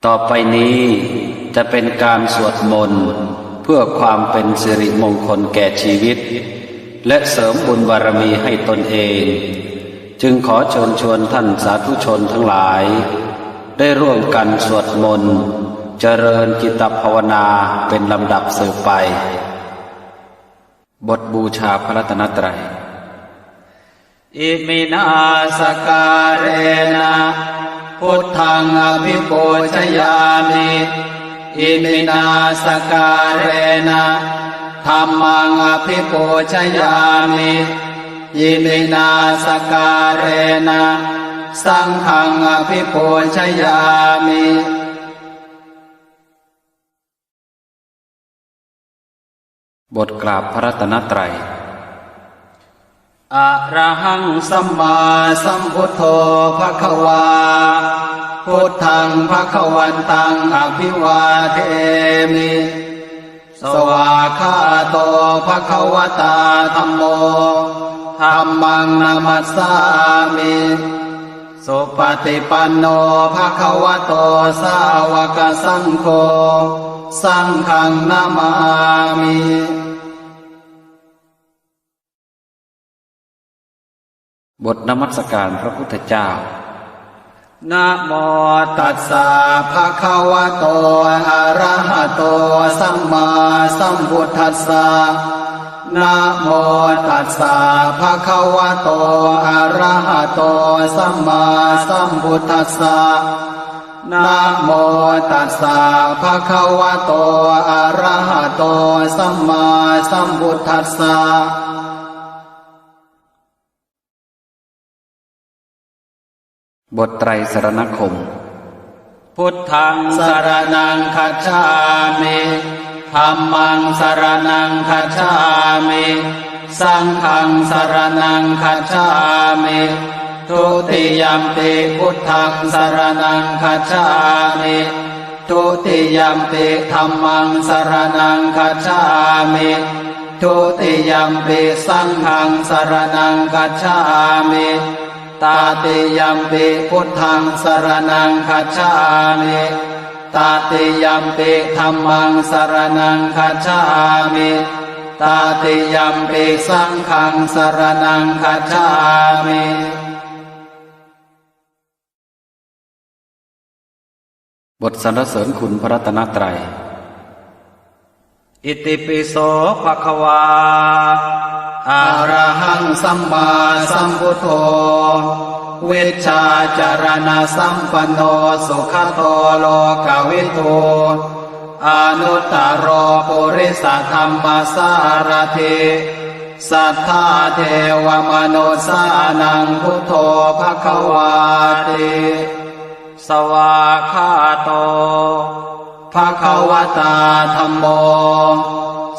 ต่อไปนี้จะเป็นการสวดมนต์เพื่อความเป็นสิริมงคลแก่ชีวิตและเสริมบุญบารมีให้ตนเองจึงขอเชิญชวนท่านสาธุชนทั้งหลายได้ร่วมกันสวดมนต์เจริญจิตภาวนาเป็นลำดับสืบไปบทบูชาพระรัตนตรัยอิมินาสการเรนะพุทธังอภิปูชยามิอิมินาสการเรนะธัมมังอภิปูชยามิอิมินาสการเรนะสังฆังอภิปูชยามิบทกราบพระรัตนตรัยอะระหังสัมมาสัมพุทโธภควาพุทธังภควันตังอภิวาเทมิสวากขาโตภควตาธัมโมธัมมังนามัสสามิสุปฏิปันโนภควโตสาวกสังโฆสังฆังนามามิบทนมัสการพระพุทธเจ้านะโมตัสสะภะคะวะโตอะระหะโตสัมมาสัมพุทธัสสะนะโมตัสสะภะคะวะโตอะระหะโตสัมมาสัมพุทธัสสะนะโมตัสสะภะคะวะโตอะระหะโตสัมมาสัมพุทธัสสะบทไตรสรณคมพุทธังสรณังคัจฉามิธัมมังสรณังคัจฉามิสังฆังสรณังคัจฉามิทุติยัมปิพุทธังสรณังคัจฉามิทุติยัมปิธัมมังสรณังคัจฉามิทุติยัมปิสังฆังสรณังคัจฉามิตาติยัมปิพุทธังสรณังคัจฉามิตาติยัมปิธัมมังสรณังคัจฉามิตาติยัมปิสังฆังสรณังคัจฉามิบทสรรเสริญคุณพระรัตนตรัยอิติปิโสภควาอะระหังสัมมาสัมพุทโธเวชชาจารณะสัมปันโนสุขโตโลกวิทูอนุตตโรปุริสธรรมสารถิสัทธาเทวมนุสานังพุทโธภควาติสวากขาโตภควตาธัมโม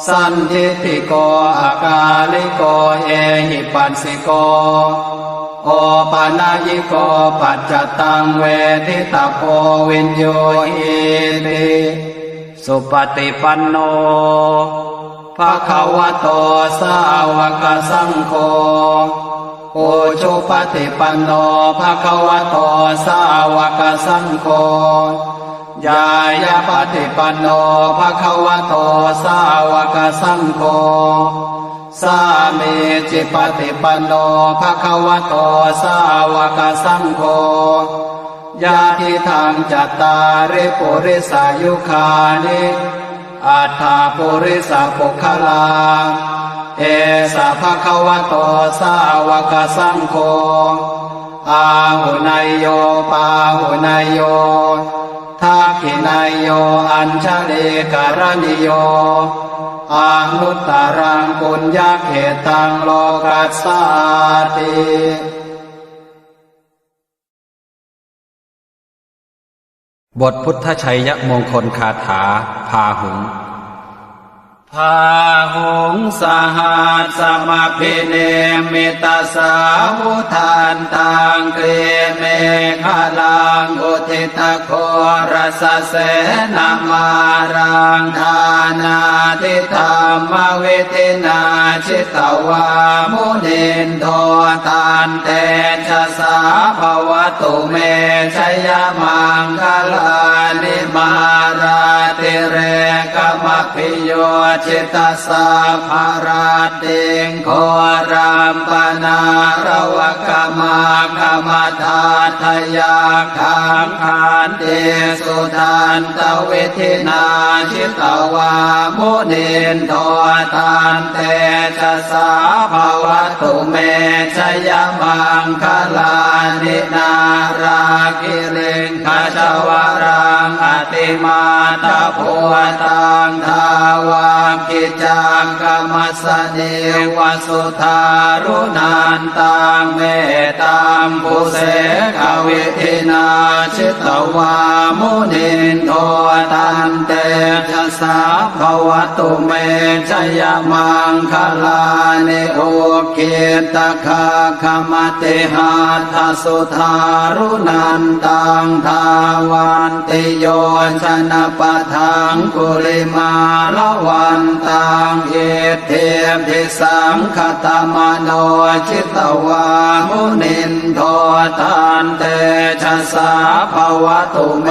สันทิฏฐิโกอากาลิโกเอหิปัสสิโกโอปานายิโกปัจจตังเวทิตาโพวินโยหิติสุปฏิปันโนภควโตสาวกสังโฆโอชุปฏิปันโนภควโตสาวกสังโฆยายาปฏิปันโนภควโตสาวกสังโฆสามีจิปฏิปันโนภควโตสาวกสังโฆญาติทางจัตตาริปุริสายุคานิอัฏฐาปุริสปุคลาเอสะภควโตสาวกสังโฆอาหุนายโยปาหุนายโยทักขินายโยอัญชลีการณิโยอานุตตรังปุญญเขตังโลกัสสาติบทพุทธชัยมงคลคาถาพาหุงพาหุงสหัสสมภิเนมิตาสาวุธานตังเกเมฆลังอุทิตโครสเสนามารังทานาทิธรรมเวทินาชิตวามุนินโทตันเตชะสาภวตุเมชยมังคลานิ มาราติเรกมพิโยจิตตสาภาราติงโครามปนารวกมากมธาทยาขังขันติสุทันตเวทินาชิตวามุนินโทตันเตชะสาภวตุเมชยมังคลานินาราคิริงขจวรังอติมาตะโพตังทาวากิจังกมสสเนวสุธารุนันตังเมตัมปุเสกวิทินาชิตวามุนินโทตันเตชะสาภวตุเมชยมังคลานิโอเกตคาคมติหาทสุธารุนันตังทาวันติโยชนะปะทังกุลิมาละวันตังเอเทมทิสังคตมโนจิตวามุนินโทตันเตชะสาภวตุเม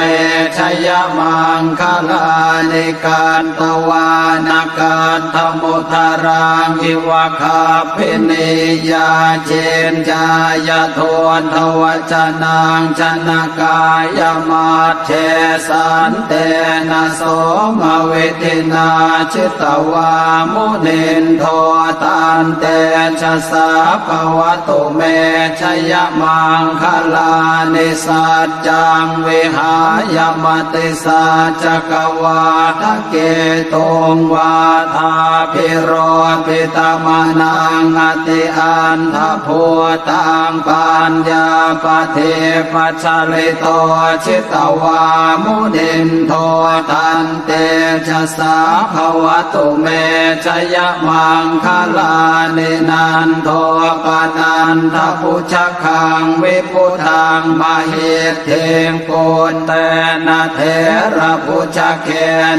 ชยมังคลานิการตวานการธมุทารังอิวะคาภินิยาเจนจายโทนทวจนังชนะกายมาเทสันเตนะโสมเวทินาชิตวามุนินโทตันเตชะสาภวตุเมชยมังคลานิสัจจังวิหายมติสัจจกวาทะเกตุงวาทาภิโรปิตมนังอติอันทภูตังปัญญาปเทปัจฉลิโตชิตวามุนินโทตันเตชะสาภวตุเมชยมังคลานินันโทปนันทพุชคังวิพุทังมหิทธิงปุณเตนะเถระพุชเก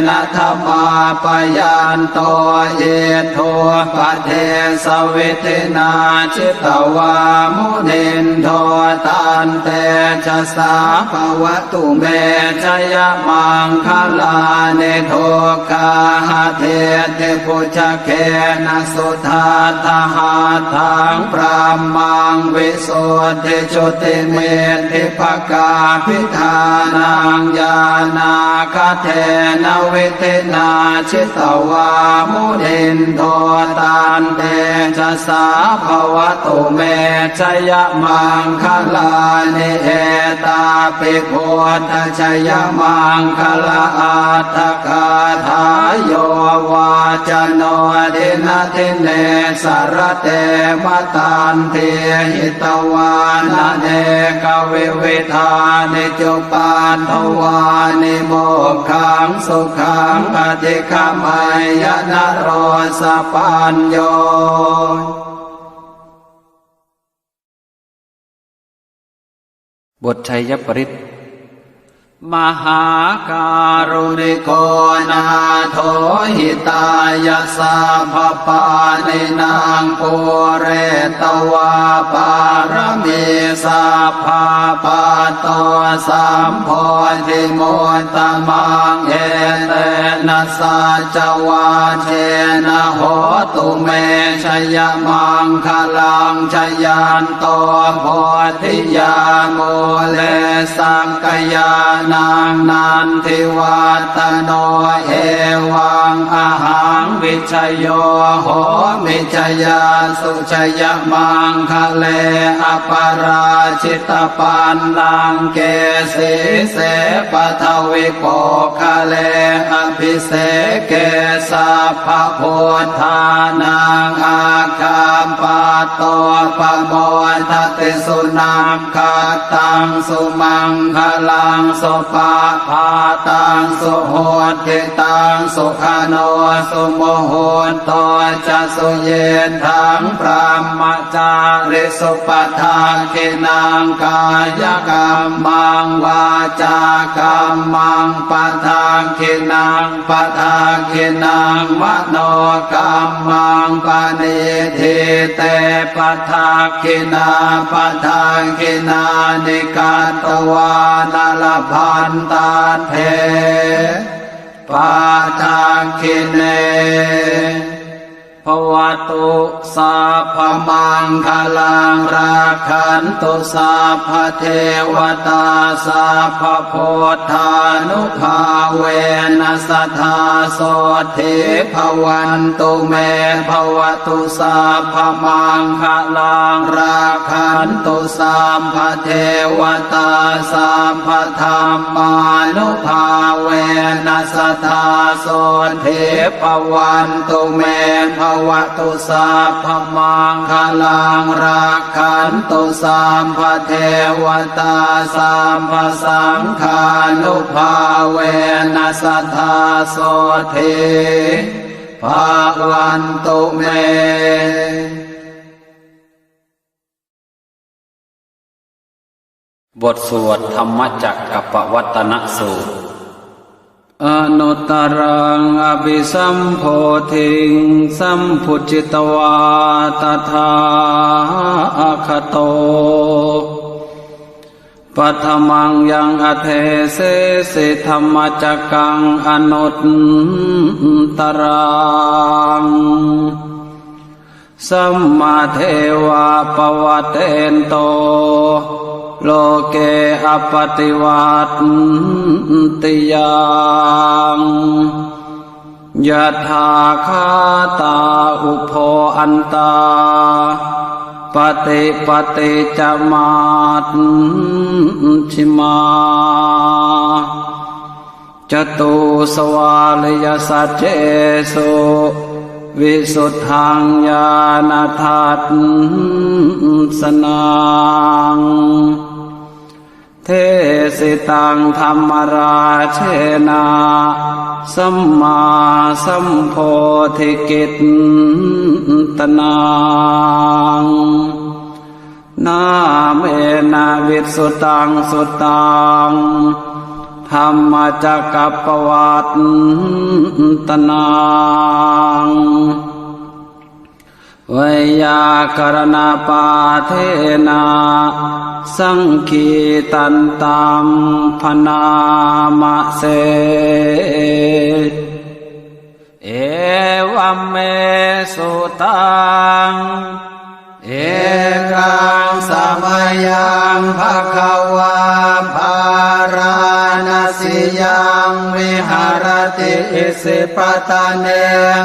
นะธรรมาปยันโตเอโทปเทสวิทินาชิตวามุนินโทตันเตชะสาภวตุเมชยมังคลานิโทกาหเทติพุชเกนะสุทาทหาทังพระมังวิสุทธิจุติเมธิภกาภิธานังญาณาคเทนะวิทินาชิตวามุนินโทตันเตชะสาภวตุเมชยมังคลานิเอตาปิโพธชยมังคลาอัตถคาถาโยวาจโนดินาทิเนสารเตมตันเทหิตวานะเนกวิวิธานิจุปันทวานิโมกขังสุขังปฏิฆามัยยนโรสปัญโยบทชัยปริตมหาการุณิโกนาโถหิตายาสัพพานินางปุเรตวาปารมีสัพพาปะโตสัมโพธิโมตตมังเอเตนะสัจวาเชนะโหตุเมชยมังคลังชยันโตโพธิยาโมเลสังกยานางนันทิวัตโนเอวังอาหังวิชโยโหมิชยาสุชยมังคะเลอปราชิตปันนังเกสีเสปทวิโกคะเลอภิเสเกสัพพโพธานังอาคามปะโตปะโมทติสุนังคาตังสุมังคลังสุปาภาตังสุโหติตังสุขโนสุโมโหตจะสุเยทังพระมจาริสุปทาคินังกายกรรมังวาจากรรมังปทาคินังปทาคินังมโนกรรมังปณิทิเตปทาคินั ปะทางกินานิกาตวานลพันตาเทปะทางกิเนภวตุสัพพมังคลังราคันตุสัพพเทวตาสัพพพุทธานุภาเวนัสทธาโสทิภวันตุเมภวตุสัพพมังคลังราคันตุสัพพเทวตาสัพพธรรมานุภาเวนัสทธาโสทิภวันตุเมภวตุสัพพมังคลังราคันตุสัพพเทวตาสัพพสังฆานุภาเวนัสทธาโสทิภวันตุเมบทสวดธรรมจักรกัปปวัตตนสูตรอนุตตรังอภิสัมโพธิงสัมพุจิตวาตถาคโตปัทมังยังอเทเสสิธรรมจักกังอนุตตรังสัมมาเทวาปวัตเตนโตโลเกอปฏิวัติยังยะถาคาตาอุโภอันตาปฏิปฏิจมาชิมาจตุสวาลยสัจเจสุวิสุทธังญาณทัสสนังเทสิตังธรรมราเชนะสัมมาสัมโพธิกิตตนังนาเมนะวิสุตังสุตังธรรมจักกัปปวัตตนังเวยากรณปาเทนะสังคีตันตัมพนามะเสเอวัมเมสุตังเอกังสมัยยังภควาภาราณสียังวิหารติอิสิปตะเน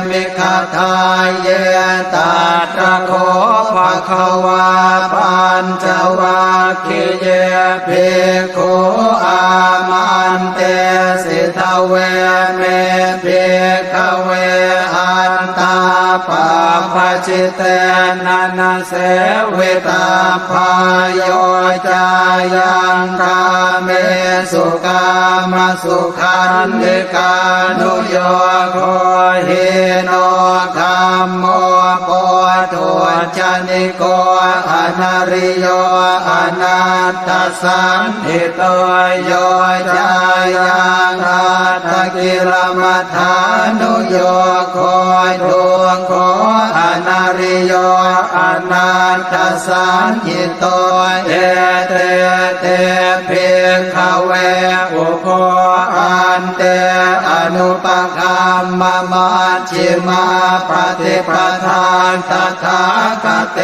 มิคทายเยตาตระโคภควาปัญจวัคคีย์เยภิกขุอามันเตสิทเวเมภิกขเวอันตาปะปะจิตเตนะนะเสวิตาพายโยจายังกาเมสุกามสุขันธิกานุโยโคหิโนคัมโมโพธุชนิโกอนาริโยอนัตตสันติโตโยจายังอัตถกิลมัฏฐานุโยโคทุงโคอนาริโยอนัตตสันติโตเอเตเตภิกขเวอุโภอันเตอนุปคัมมะมัชฌิมาปฏิปทาตถาคเต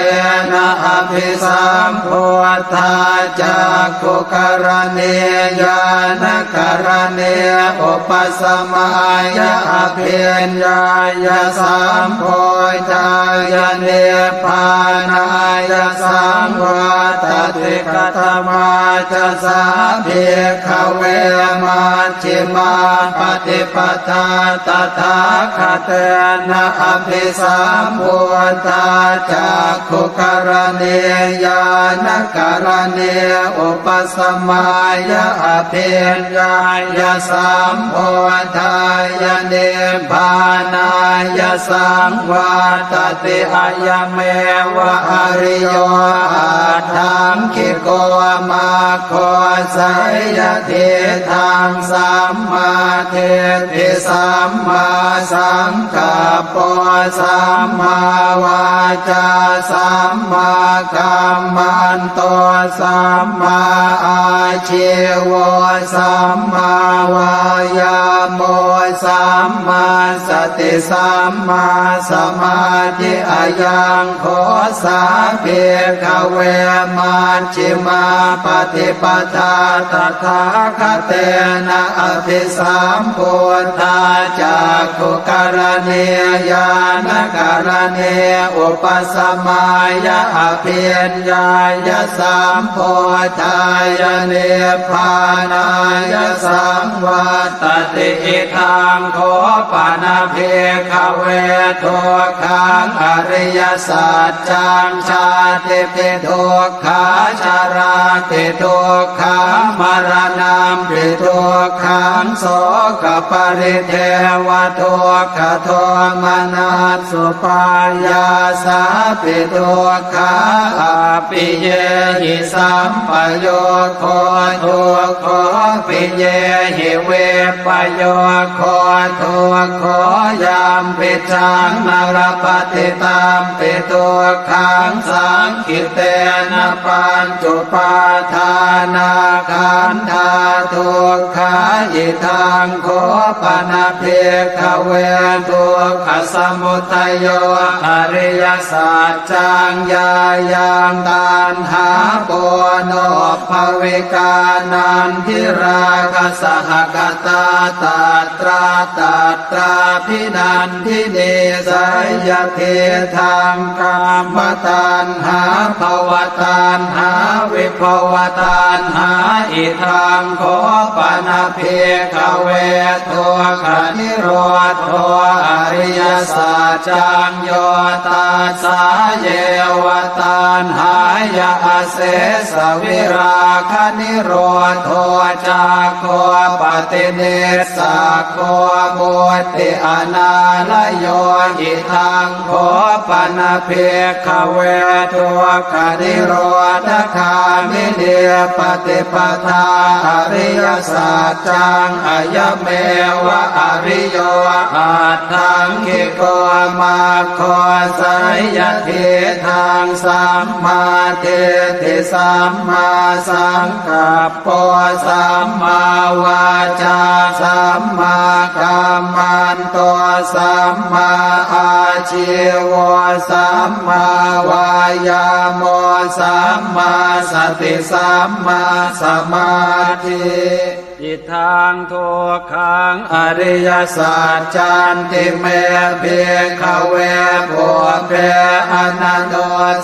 นะอภิสัมพุทธาจักขุกรณีญาณกรณีอุปสัมมายะอภิญญายะสัมโพธายะเนปานายะสังวาตติกตมาจะสาภิกขเวมัชฌิมาปฏิปทาตถาคเตนะอภิสัมพุทธาจักขุกรณีญาณกรณีอุปสัมมายะอภิญญายะสัมโพธายะเนปานายะสังวาตติอะยะเมวะอริโยอาทังคิโกมาโคสัยยะเทธังสั สัมมาทิฏฐิสัมมาสังกัปปะสัมมาวาจาสัมมากัมมันโตสัมมาอาชีวะสัมมาวายาโมสัมมาสติสัมมาสมาธิอายังโฆสาเพียขเวมัชฌิมาปฏิปทาตถาคเตนะอภิสัมพุทธาจักขุกรณียานการณีอุปสมัยอภิญญายสัมโพธายเนพานายสังวัตติอิทังโคปนะเพขเวทุกขังอริยสัจจังชาติปิทุกขาชาราติทุกขามรณะปิทุกขังโสกปริเทวทุกขโทมนัสสุปายาสาปิทุกขาอภิเยหิสัมปโยโคทุกขปิเยหิเวปโยโคทุกขยามปิจังนรปฏิตามปิทุกขังสังคิเตนะปัญจุปาทานาขันธาทุกขาอิทังโคปนะเพขเวทุกขสมุทัยโยอริยสัจจังญายังตัณหาปุโนภวิกานันทิราคะสหกตาตัตราพินันทิเนสยเทธังกามตัณหาภวตัณหาวิภวตัณหาอิทังโคปนะเพขเวทุกขนิโรธอริยสัจจังโยตัสสะเยวตัณหายาเสสวิราคนิโรธจักโคปฏิเนสสะโคบุติอนาลโยหิทังโคปนะเพขเวทุกขนิโรธคามิเนปฏิปทาอริยสัจจังอายเมวะอริโยอัตถังคิโกมาโคสยเทธังสัมมาทิฏฐิสัมมาสังกัปปะสัมมาวาจาสัมมากัมมันโตสัมมาอาชีวะสัมมาวายาโมสัมมาสติสัมมาสมาธิอิทังทุกขังอริยสัจจันติเมเภขเวโภเพอนันโต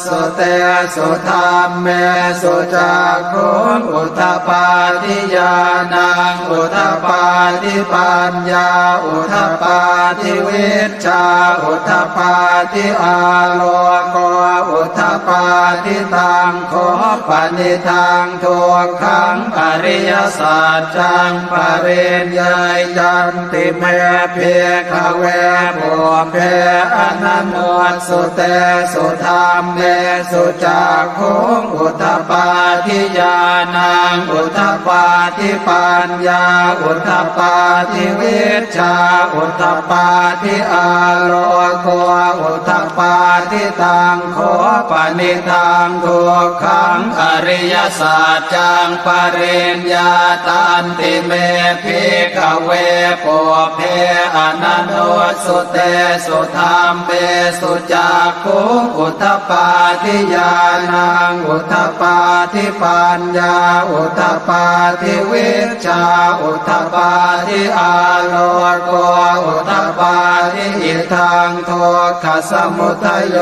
สุเตสุธรรมเมสุจักขุงอุทธปาทิญาณังอุทธปาทิปัญญาอุทธปาทิวิชชาอุทธปาทิอาโลโกอุทธปาทิตังโคปนิทังทุกขังอริยสัจจังปริญญายันติเมเพขเวโภเพอนันโนสุเตสุธรรมเมสุจักขุงอุทธปาทิญาณังอุทธปาทิปัญญาอุทธปาทิวิชชาอุทธปาทิอาโลโกอุทธปาทิตังโคปนิทังทุกขังอริยสัจจังปริญญาตันติเมภิกขเวโภเพอนันโนสุเตสุธรรมเมสุจักขุงอุทธปาทิญาณังอุทธปาทิปัญญาอุทธปาทิวิชชาอุทธปาทิอาโลโกอุทธปาทิอิทังทุกขสมุทัยโย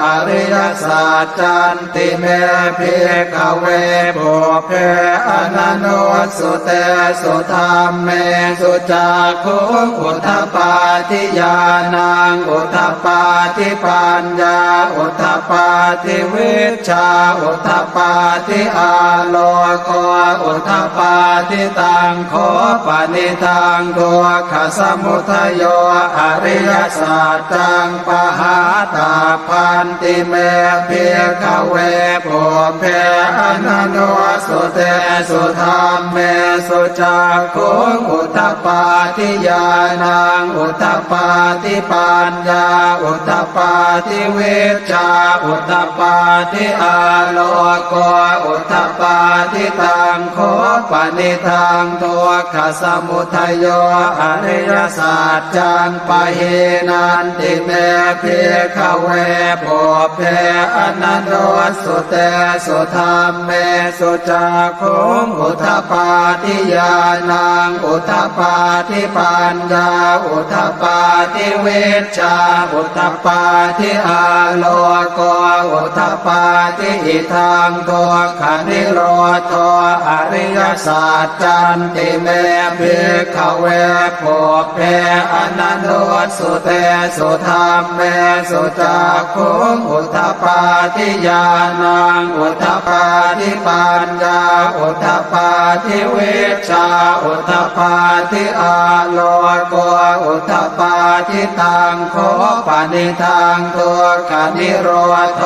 อริยสัจจันติเมภิกขเวโภเพอนันโนสุเตสุธรรมเมสุจักขุงอุทธปาทิญาณังอุทธปาทิปัญญาอุทธปาทิวิชชาอุทธปาทิอาโลโกอุทธปาทิตังโคปนิทังทุกขสมุทัยโยอริ ยสัจจังปหาตาพันติเมเพียขเวปุเพอนันโนสุเตสุธรรมเมสุจักขุอุตตปาทิญาณังอุตตปาทิปัญญาอุตตปาทิวิชชาอุตตปาทิอาโลโกอุตตปาทิตังโคปนิทังตัวขสมุทัยโยอริยสัจจังปะเหนันติเมเพียขเวปุเพอนันโนสุเตสุธรรมเมสุจักขุอุทธปาทิญาณังอุทธปาทิปัญญาอุทธปาทิวิชชาอุทธปาทิอาโลโกอุทธปาทิอิทังตัวขันธิโรโทอริยสัจจันติเมภิกขเวปุเพอนันโนสุเตสุธรรมเมสุจักขุอุทธปาทิญาณังอุทธปาทิปัญญาอุทธปาทิวิชชาอุทธปาทิอาโลโกอุทธปาทิตังโคปนิทังตัวขันธิโรโท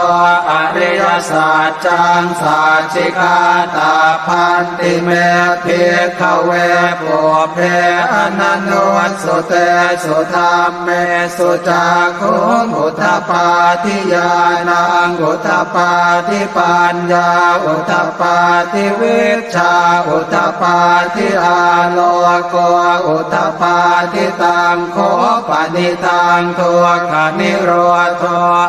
อริยสัจจังสัจจิกาตาพันติเมภิกขเวปุเพอนันโนสุเตสุธรรมเมสุจักขุอุทธปาทิญาณังอุทธปาทิปัญญาอุทธปาทิวิชชาอุทธปาทิอาโลโกอุทธปาทิตังโคปนิทังตัวขันธิโรโท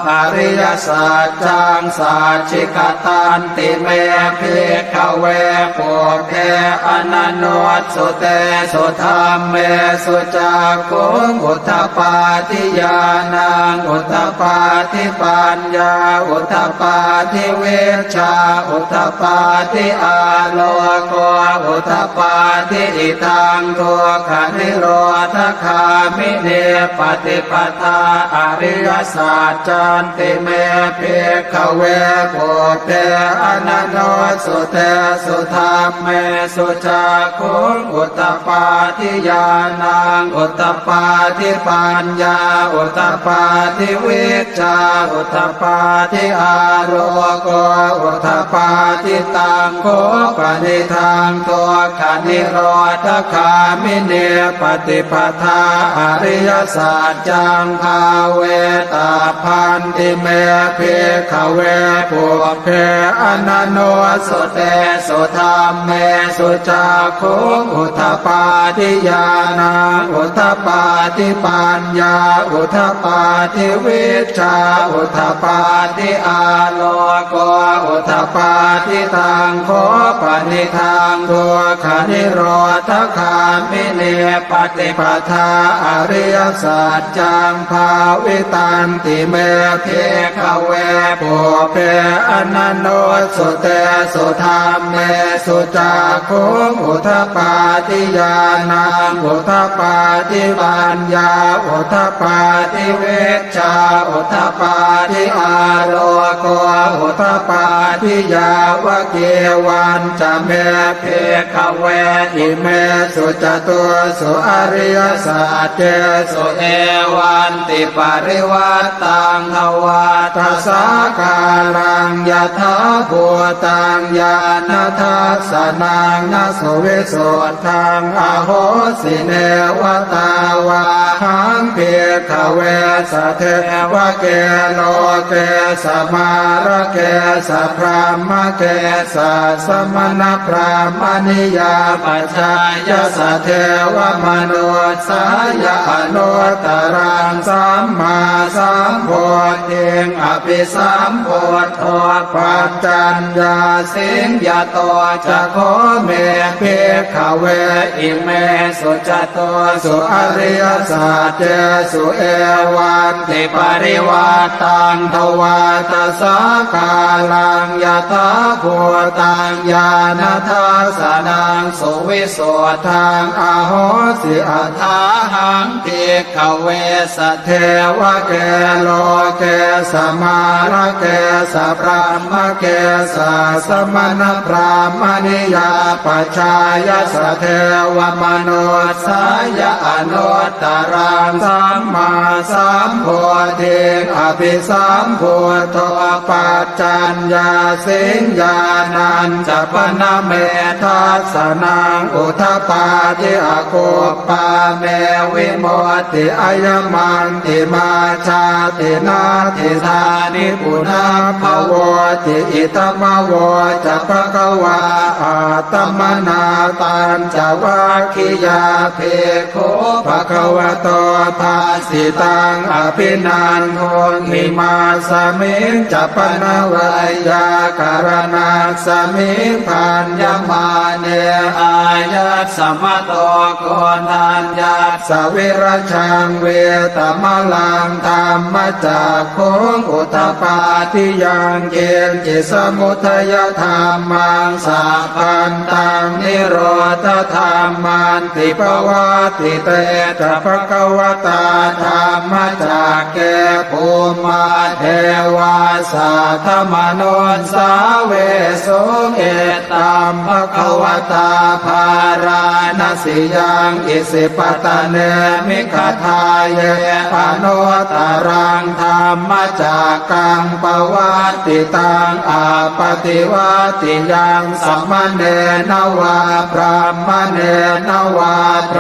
อริยสัจจังสัจจิกตันติเมภิกขเวปุเพอนันโนสุเตสุธรรมเมสุจักขุอุทธปาทิญาณังอุทธปาทิปัญญาอุทธปาทิวิชชาอุทธปาทิอาโลโกอุทธปาทิอิทังตัวขันธิโรธคามิเนปฏิปทาอริยสัจจันติเมภิกขเวปุเพอนันโนสุเตสุธรรมเมสุจักขุอุทธปาทิญาณังอุทธปาทิปัญญาอุทธปาทิวิชชาอุทธปาทิอาโลโกอุทธปาทิตังโคปนิทังตัวขันธิโรธคามิเนปฏิปทาอริยสัจจังภาเวตาพันติเมภิกขเวปุเพอนันโนสุเตสุธรรมเมสุจักขุอุทธปาทิญาณังอุทธปาทิปัญญาอุทธปาทิวิชชาอุทธปาทิอาโลโกอุทธปาทิตังโคปนิทังตัวขันธิโรธคามิเนปฏิปทาอริยสัจจังภาวิตันติเมภิกขเวปุเพอนันโนสุเตสุธรรมเมสุจักขุอุทธปาทิญาณังอุทธปาทิปัญญาอุทธปาทิวิชชาอุทธปาทิอาโลโกอุทธปาทิยาวะเกวันจะเมภิกขเวอิเมสุจตุสุอริยสัจเจสุเอวันติปริวัตตังภวาทัสสะกาลังยะถาภูตังญาณทัสสะนังนะโสวิสุทธังอโหสิเนวตาวาหังเภิกขเวสะเทวะเกโลเกสมาระเกสะพรามเกสะสมณพราหมณิยาปัจจายสะเทวมนุสายะอนุตตรังสัมมาสัมโพธิอภิสัมโพธิปัจจัญญาสิงยะโตจะโคเมภิกขเวอิเมสุจโตสุอริยสัจเจสุเอวันติปริวัตตังทวาทัสสะกาลังยะถาภูตังญาณทัสสะนังสุวิสุทธังอโหส สิอัฏฐาหังภิกขเวสเทวะเกโลเกสมาระเกสพรามเกสสมณพราหมณิยาปัจจายสเทวมโนสายอนุตตรังสัมมาสัมโพธิอภิสัมพุทโธปัจจัญญาสิงญาณัญจปนเมทัสสนังอุทปาทิอโคปาเมวิโมติอายมันติมาชาตินาทิธานิปุนาภโวติอิตมโวจะภะคะวาอาตมนาตัญจวัคคิยาเพโคภะคะวะโตภาสิตังอภินันโทหิมาสมิงจัปนวายาการณาสมิงพันยมาเนอายัสสมโตโกนัญญาสวิรชังเวตมลังธรรมจักขุงอุทปาทิยังเกณจิสมุทัยธรรมังสัพพันตังนิโรธธรรมันติภวติเตจะภะคะวตาธรรมจักเกภูมาเทวาสัทธมนุสสาเวสุเอตัมภะคะวตาภาราณสิยังอิสิปตะเนมิคทายเยปโนตรังธรรมจักกังปวัตติตังอาปฏิวัติยังสัมมเนนวาพรหมเนนวาเท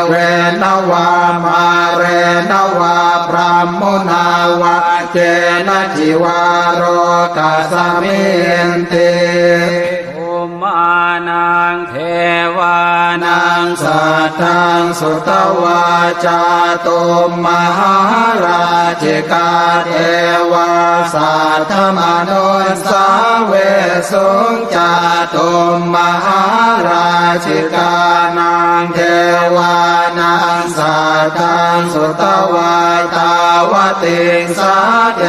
เวนวามาเรนวาพรหมุนาวาเจนะจิวาโรกัสมินติภูมานังเทวานังสัทธังสุตวาจาตุมมหาราชิกาเทวาสัทธมนุสสาเวสุงจาตุมมหาราชิกานังเทวานังสัทธังสุตวาตาวติงสาเท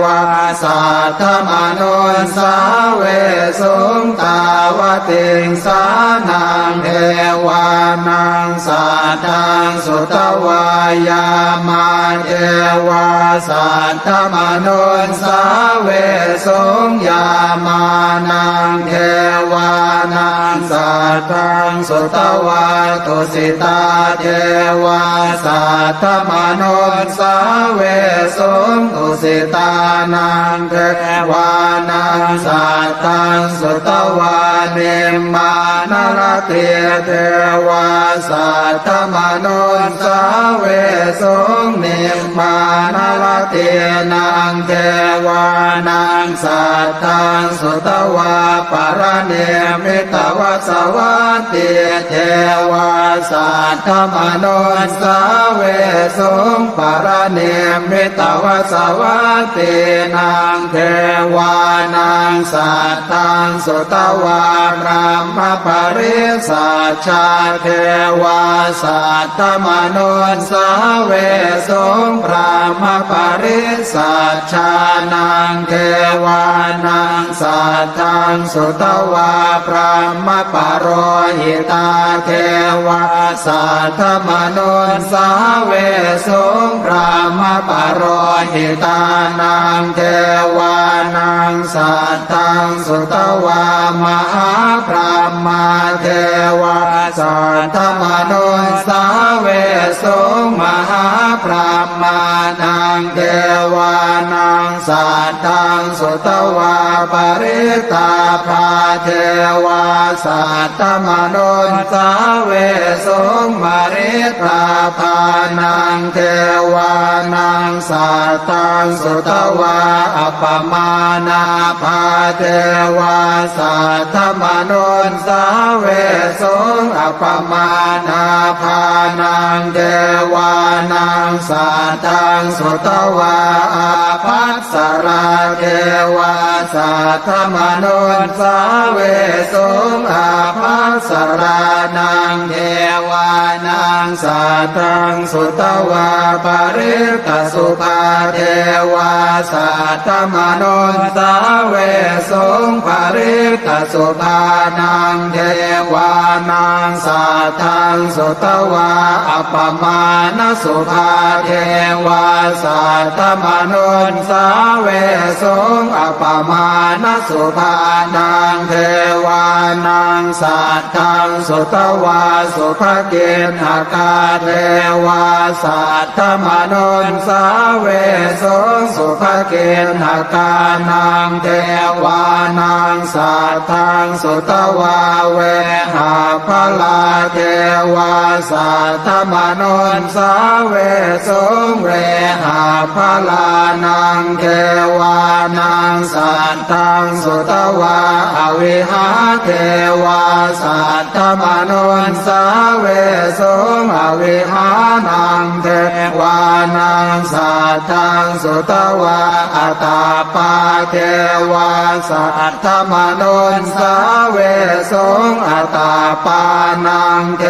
วาสัทธมนุสสาเวสุงตาวติงสานังเทวานังสัทธังสุตวายามาเทวาสัทธมนุสสาเวสุงยามานังเทวานังสัทธังสุตวาตุสิตาเทวาสัทธมนุสสาเวสุงตุสิตานังเทวานังสัทธังสุตวาเนมานรเทเทวาสัทธมนุสสาเวสุงเนมานรเทนังเทวานังสัทธังสุตวาปรเนมิตวสวัตติเทวาสัทธมนุสสาเวสุงปรเนมิตวสวัตตินังเทวานังสัทธังสุตวาพรหมปริสัชชาเทวาสัทธมนุสสาเวสุงพรหมปริสัชชานังเทวานังสัทธังสุตวาพรหมปโรหิตาเทวาสัทธมนุสสาเวสุงพรหมปโรหิตานังเทวานังสัทธังสุตวามหาพรหมเทวาสัทธมนุสสาเวสุงมหาพรหมานังเทวานังสัทธังสุตวาปริตาภาเทวาสัทธมนุสสาเวสุงมริตาภานังเทวานังสัทธังสุตวาอัปปมานาภาเทวาสัทธมนุสสาเวสุงอัปปมานาภานังเทวา นังสัตตังสุตวาอาภัสสราเทวาสัทธมนุนสาเวสุงอาภัสสรานังเทวานังสัตตังสุตวาปริตตสุภาเทวาสัทธมนุนสาเวสุงปริตตสุภานังเทวานังสัทธังสุตวาอัปปมาณสุภาเทวาสัทธมนุนสาเวสุงอัปปมาณสุภานังเทวานังสัทธังสุตวาสุภกินหกาเทวาสัทธมนุนสาเวสุงสุภกินหกานังเทวานังสัทธังสุตวาเวหาภลาเทวาสัทธมนุนสาเวสุงเวหาภลานังเทวานังสัทธังสุตวาอวิหาเทวาสัทธมนุนสาเวสุงอวิหานังเทวานังสัทธังสุตวาอัตตาปาเทวาสัทธมนุนสาเวสุงอัตตาปานังเท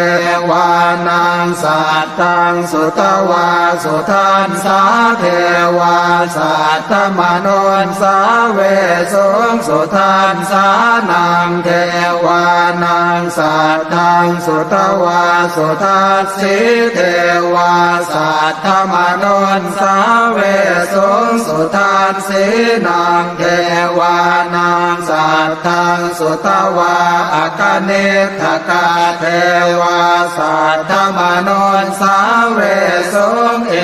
วานังสัทธังสุตวาสุทันสาเทวาสัทธมนุนสาเวสุงสุทันสานังเทวานังสัทธังสุตวาสุทัสสิเทวาสัทธมนุนสาเวสุงสุทัสสินังเทวานังสัทธังสุตวาอากเนทกาเทวาสัทธมนุนสาเวสุงเอ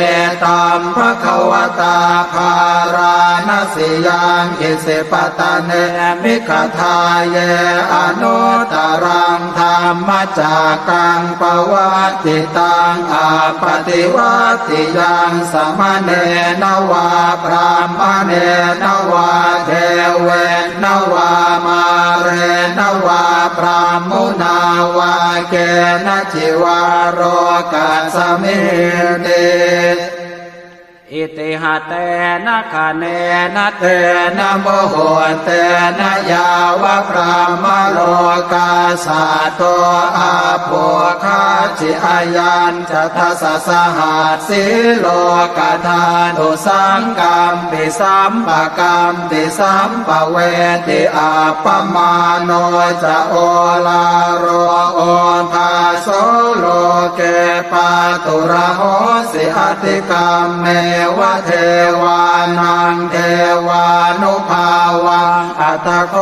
ตัมภควตาภาราณสิยังอิสิปตะเนมิขทาเยอนุตตรังธรรมจักกังปวัตติตังอาปฏิวัติยังสมเนนวาพรามเนนวาเทเวนวามาเรนวาพรามมุนาวาเกณจิวาโรกัสสมิเนอิติหะเตนะคะเนนะเตนะโมโหเตนะยาวะพรามโลกาสัตโตอาโภคาจิอายัญจะทัสสะหัสสิโลกธาตุสังกัมปิสัมปะกัมปิสัมปะเวติอาปมาโนจะโอลาโรโอภาโสโลเกปาตุระโหสิอติกัมเมวะเทวานังเทวานุภาวังอัตถโค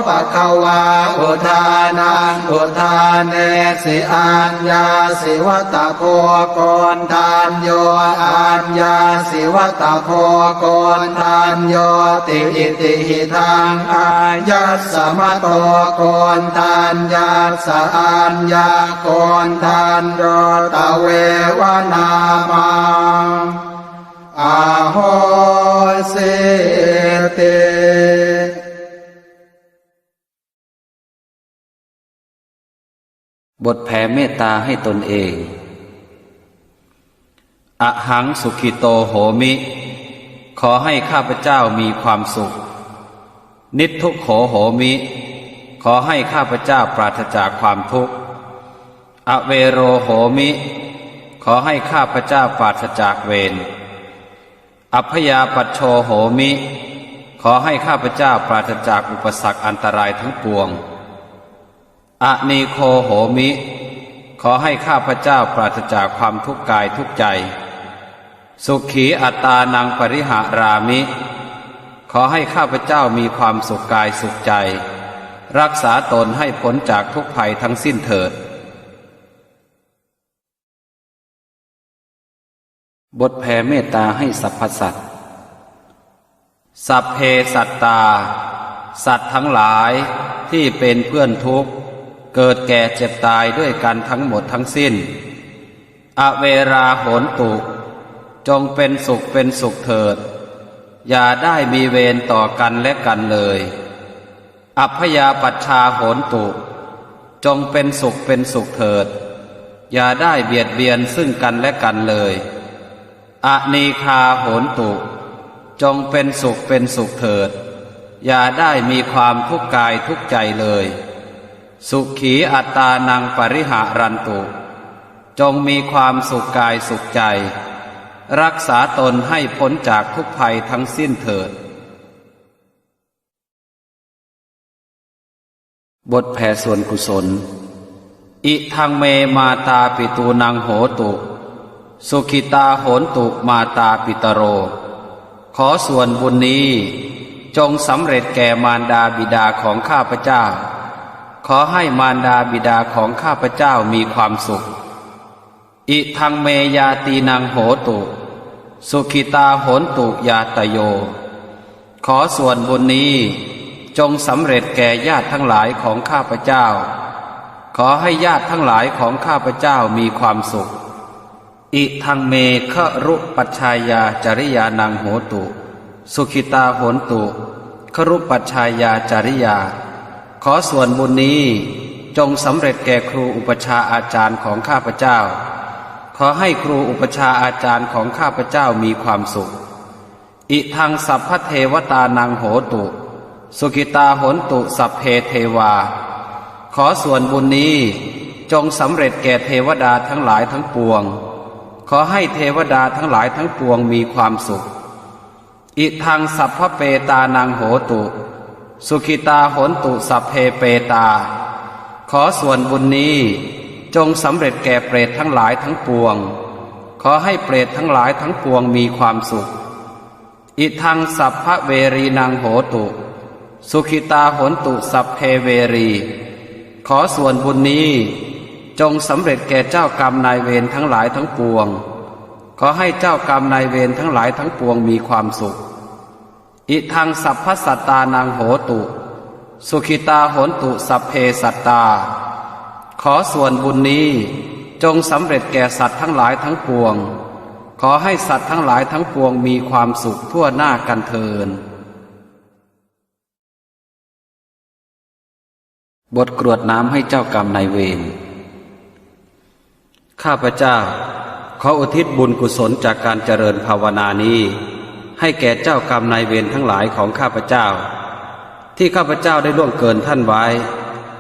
ปะคะวาอุทานังอุทานเนสิอัญญาสิวัตโคโกนทานโยอัญญาสิวัตโคโกนทานโยติอิติหิทังอายัสสมโตโกนทานยัสสะอัญญาโกนทานโยตะเววนามังอาโหสิติบทแผ่เมตตาให้ตนเองอหังสุขิโตโหมิขอให้ข้าพเจ้ามีความสุขนิททุกโขโหมิขอให้ข้าพเจ้าปราศจากความทุกข์อเวโรโหมิขอให้ข้าพเจ้าปราศจากเวรอัพยาปัชโชโหมิขอให้ข้าพเจ้าปราศจากอุปสรรคอันตรายทั้งปวงอนีโคโหมิขอให้ข้าพเจ้าปราศจากความทุกข์กายทุกใจสุขีอัตตานังปริหารามิขอให้ข้าพเจ้ามีความสุขกายสุขใจรักษาตนให้พ้นจากทุกภัยทั้งสิ้นเถิดบทแผ่เมตตาให้สรรพสัตว์สัพเพสัตตาสัตว์ทั้งหลายที่เป็นเพื่อนทุกข์เกิดแก่เจ็บตายด้วยกันทั้งหมดทั้งสิ้นอเวราโหนตุจงเป็นสุขเป็นสุขเถิดอย่าได้มีเวรต่อกันและกันเลยอัพยาปัชชาโหนตุจงเป็นสุขเป็นสุขเถิดอย่าได้เบียดเบียนซึ่งกันและกันเลย อเนคาโหนตุจงเป็นสุขเป็นสุขเถิดอย่าได้มีความทุกข์กายทุกข์ใจเลยสุขีอัตตานังปริหารันตุจงมีความสุขกายสุขใจรักษาตนให้พ้นจากทุกภัยทั้งสิ้นเถิดบทแผ่ส่วนกุศลอิทังเมมาตาปิตูนังโหตุสุขิตาโหนตุมาตาปิตโรขอส่วนบุญนี้จงสำเร็จแก่มารดาบิดาของข้าพเจ้าขอให้มารดาบิดาของข้าพเจ้ามีความสุขอิทังเมยาตีนังโหตุสุขิตาโหนตุยาตโยขอส่วนบุญนี้จงสำเร็จแก่ญาติทั้งหลายของข้าพเจ้าขอให้ญาติทั้งหลายของข้าพเจ้ามีความสุขอิทังเมฆรุปัชชายาจริยานังโหตุสุขิตาโหนตุครุปัชชายาจริยาขอส่วนบุญนี้จงสำเร็จแก่ครูอุปชาอาจารย์ของข้าพเจ้าขอให้ครูอุปชาอาจารย์ของข้าพเจ้ามีความสุขอิทังสัพพเทวตานังโหตุสุขิตาโหนตุสัพเพเทวาขอส่วนบุญนี้จงสำเร็จแก่เทวดาทั้งหลายทั้งปวงขอให้เทวดาทั้งหลายทั้งปวงมีความสุขอิทังสัพพเปตานังโหตุสุขิตาโหนตุสัพเพเปตาขอส่วนบุญนี้จงสำเร็จแก่เปรตทั้งหลายทั้งปวงขอให้เปรตทั้งหลายทั้งปวงมีความสุขอิทังสัพพเวรีนังโหตุสุขิตาโหนตุสัพเพเวรีขอส่วนบุญนี้จงสำเร็จแก่เจ้ากรรมนายเวรทั้งหลายทั้งปวงขอให้เจ้ากรรมนายเวรทั้งหลายทั้งปวงมีความสุขอิทังสัพพสัตตานังโหตุสุขิตาโหนตุสัพเพสัตตาขอส่วนบุญนี้จงสำเร็จแก่สัตว์ทั้งหลายทั้งปวงขอให้สัตว์ทั้งหลายทั้งปวงมีความสุขทั่วหน้ากันเทินบทกรวดน้ำให้เจ้ากรรมนายเวรข้าพเจ้าขออุทิศบุญกุศลจากการเจริญภาวนานี้ให้แก่เจ้ากรรมนายเวรทั้งหลายของข้าพเจ้าที่ข้าพเจ้าได้ล่วงเกินท่านไว้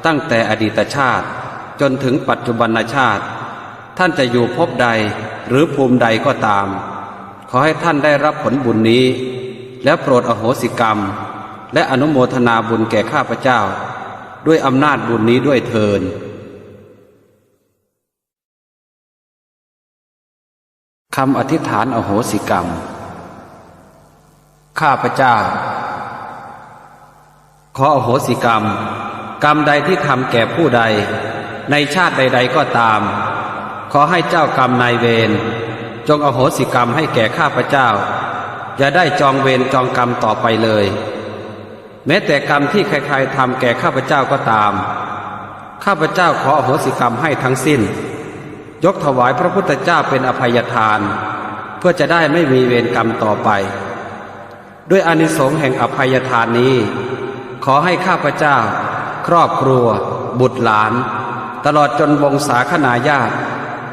ตั้งแต่อดีตชาติจนถึงปัจจุบันชาติท่านจะอยู่ภพใดหรือภูมิใดก็ตามขอให้ท่านได้รับผลบุญนี้และโปรดอโหสิกรรมและอนุโมทนาบุญแก่ข้าพเจ้าด้วยอำนาจบุญนี้ด้วยเทินคำอธิษฐานอโหสิกรรมข้าพเจ้าขออโหสิกรรมกรรมใดที่ทำแก่ผู้ใดในชาติใดๆก็ตามขอให้เจ้ากรรมนายเวรจงอโหสิกรรมให้แก่ข้าพเจ้าอย่าได้จองเวรจองกรรมต่อไปเลยแม้แต่กรรมที่ใครๆทำแก่ข้าพเจ้าก็ตามข้าพเจ้าขออโหสิกรรมให้ทั้งสิ้นยกถวายพระพุทธเจ้าเป็นอภัยทานเพื่อจะได้ไม่มีเวรกรรมต่อไปด้วยอานิสงส์แห่งอภัยทานนี้ขอให้ข้าพเจ้าครอบครัวบุตรหลานตลอดจนวงศาคณาญาติ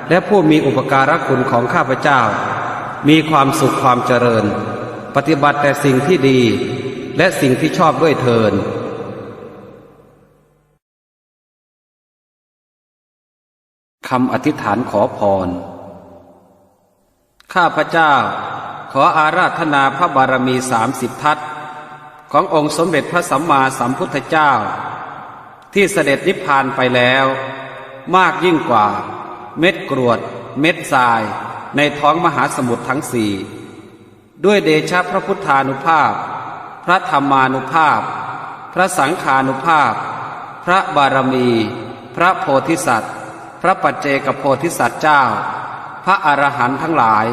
และผู้มีอุปการะคุณของข้าพเจ้ามีความสุขความเจริญปฏิบัติแต่สิ่งที่ดีและสิ่งที่ชอบด้วยเทินคำอธิษฐานขอพรข้าพเจ้าขออาราธนาพระบารมี30 ทัศขององค์สมเด็จพระสัมมาสัมพุทธเจ้าที่เสด็จนิพพานไปแล้วมากยิ่งกว่าเม็ดกรวดเม็ดทรายในท้องมหาสมุทรทั้งสี่ด้วยเดชะพระพุทธานุภาพพระธรรมานุภาพพระสังฆานุภาพพระบารมีพระโพธิสัตว์พระปัจเจกโพธิสัตว์เจ้าพระอรหันต์ทั้งหลาย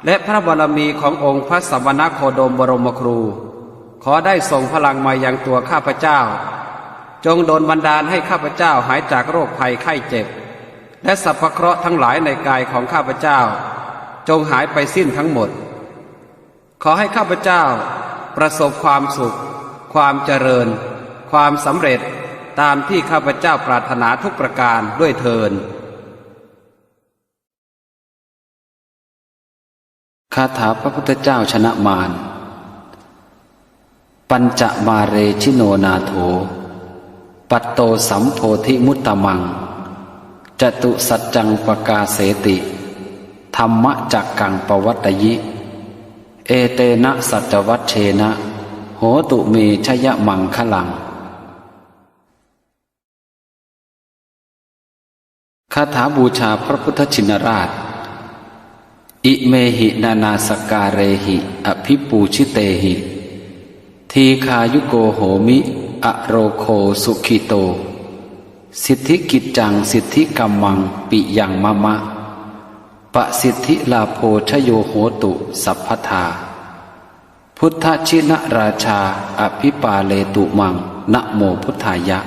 และพระบารมีขององค์พระสมณโคดมบรมครูขอได้ส่งพลังมายังตัวข้าพเจ้าจงโดลบันดาลให้ข้าพเจ้าหายจากโรคภัยไข้เจ็บและสรรพเคราะห์ทั้งหลายในกายของข้าพเจ้าจงหายไปสิ้นทั้งหมดขอให้ข้าพเจ้าประสบความสุขความเจริญความสำเร็จตามที่ข้าพเจ้าปรารถนาทุกประการด้วยเทิน คาถาพระพุทธเจ้าชนะมารปัญจมาเรชิโนนาโถปัตโตสัมโพธิมุตตมังจตุสัจจังปกาเสติธรรมจักกังปวัตตยิเอเตนะสัจวัชเชนะโหตุเมชยมังคลังคาถาบูชาพระพุทธชินราชอิเมหินานาสการเรหิอภิปูชิเตหิทีคายุโกโหมิอโรโคสุขิโตสิทธิกิจจังสิทธิกัมมังปิยังมะมะปะสิทธิลาโภชโยโหตุสัพพทาพุทธชินราชาอภิปาเลตุมังนะโมพุทธายะ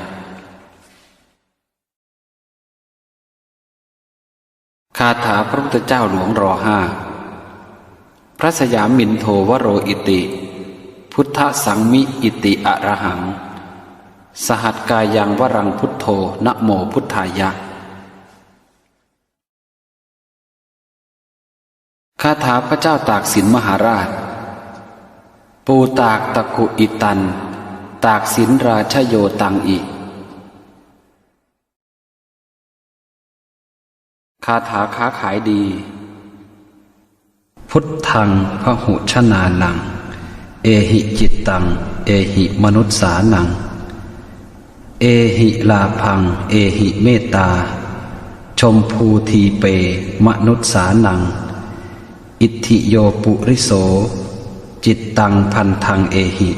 คาถาพระพุทธเจ้าหลวงร.5 พระสยามินโทวโรอิติพุทธสังมิอิติอรหังสหัสกายังวรังพุทโธนะโมพุทธายะคาถาพระเจ้าตากสินมหาราชปูตากตะกุอิตันตากสินราชโยตังอิคาถาค้าขายดีพุทธังพหุชนานังเอหิจิตตังเอหิมนุสสานังเอหิลาพังเอหิเมตตาชมพูทีเปมนุสสานังอิทธิโยปุริโสจิตตังพันธังเอหิ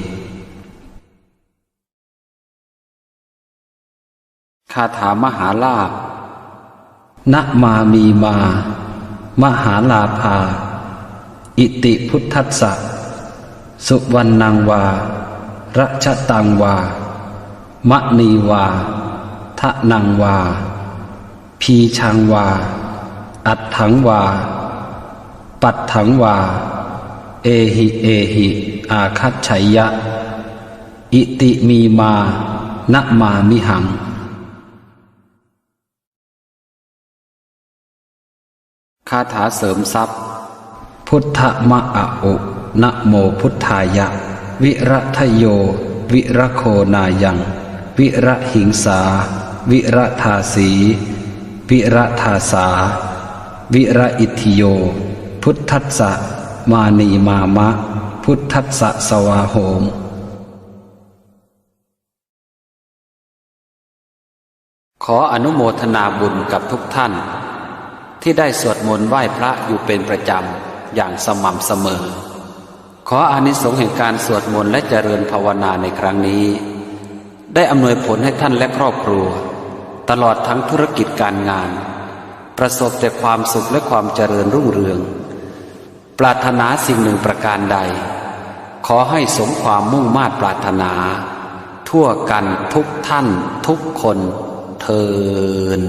คาถามหาลาภนะมามีมามหาลาภาอิติพุทธัสสะสุวรรณังวารัชตังวามะนีวาทะนังวาพีชังวาอัตถังวาปัตถังวาเอหิเอหิอาคัจฉัยยะอิติมีมานะมามิหังคาถาเสริมทรัพย์พุทธมะอะอุนะโมพุทธายะวิรัทโยวิรโคนายังวิระหิงสาวิระทาสีวิระทาสาวิระอิทธิโยพุทธัสสะมานีมามะพุทธัสสะสวาโหมขออนุโมทนาบุญกับทุกท่านที่ได้สวดมนต์ไหว้พระอยู่เป็นประจำอย่างสม่ำเสมอขออานิสงส์แห่งการสวดมนต์และเจริญภาวนาในครั้งนี้ได้อำนวยผลให้ท่านและครอบครัวตลอดทั้งธุรกิจการงานประสบแต่ความสุขและความเจริญรุ่งเรืองปรารถนาสิ่งหนึ่งประการใดขอให้สมความมุ่งมา่ปรารถนาทั่วกันทุกท่านทุกคนเทอญ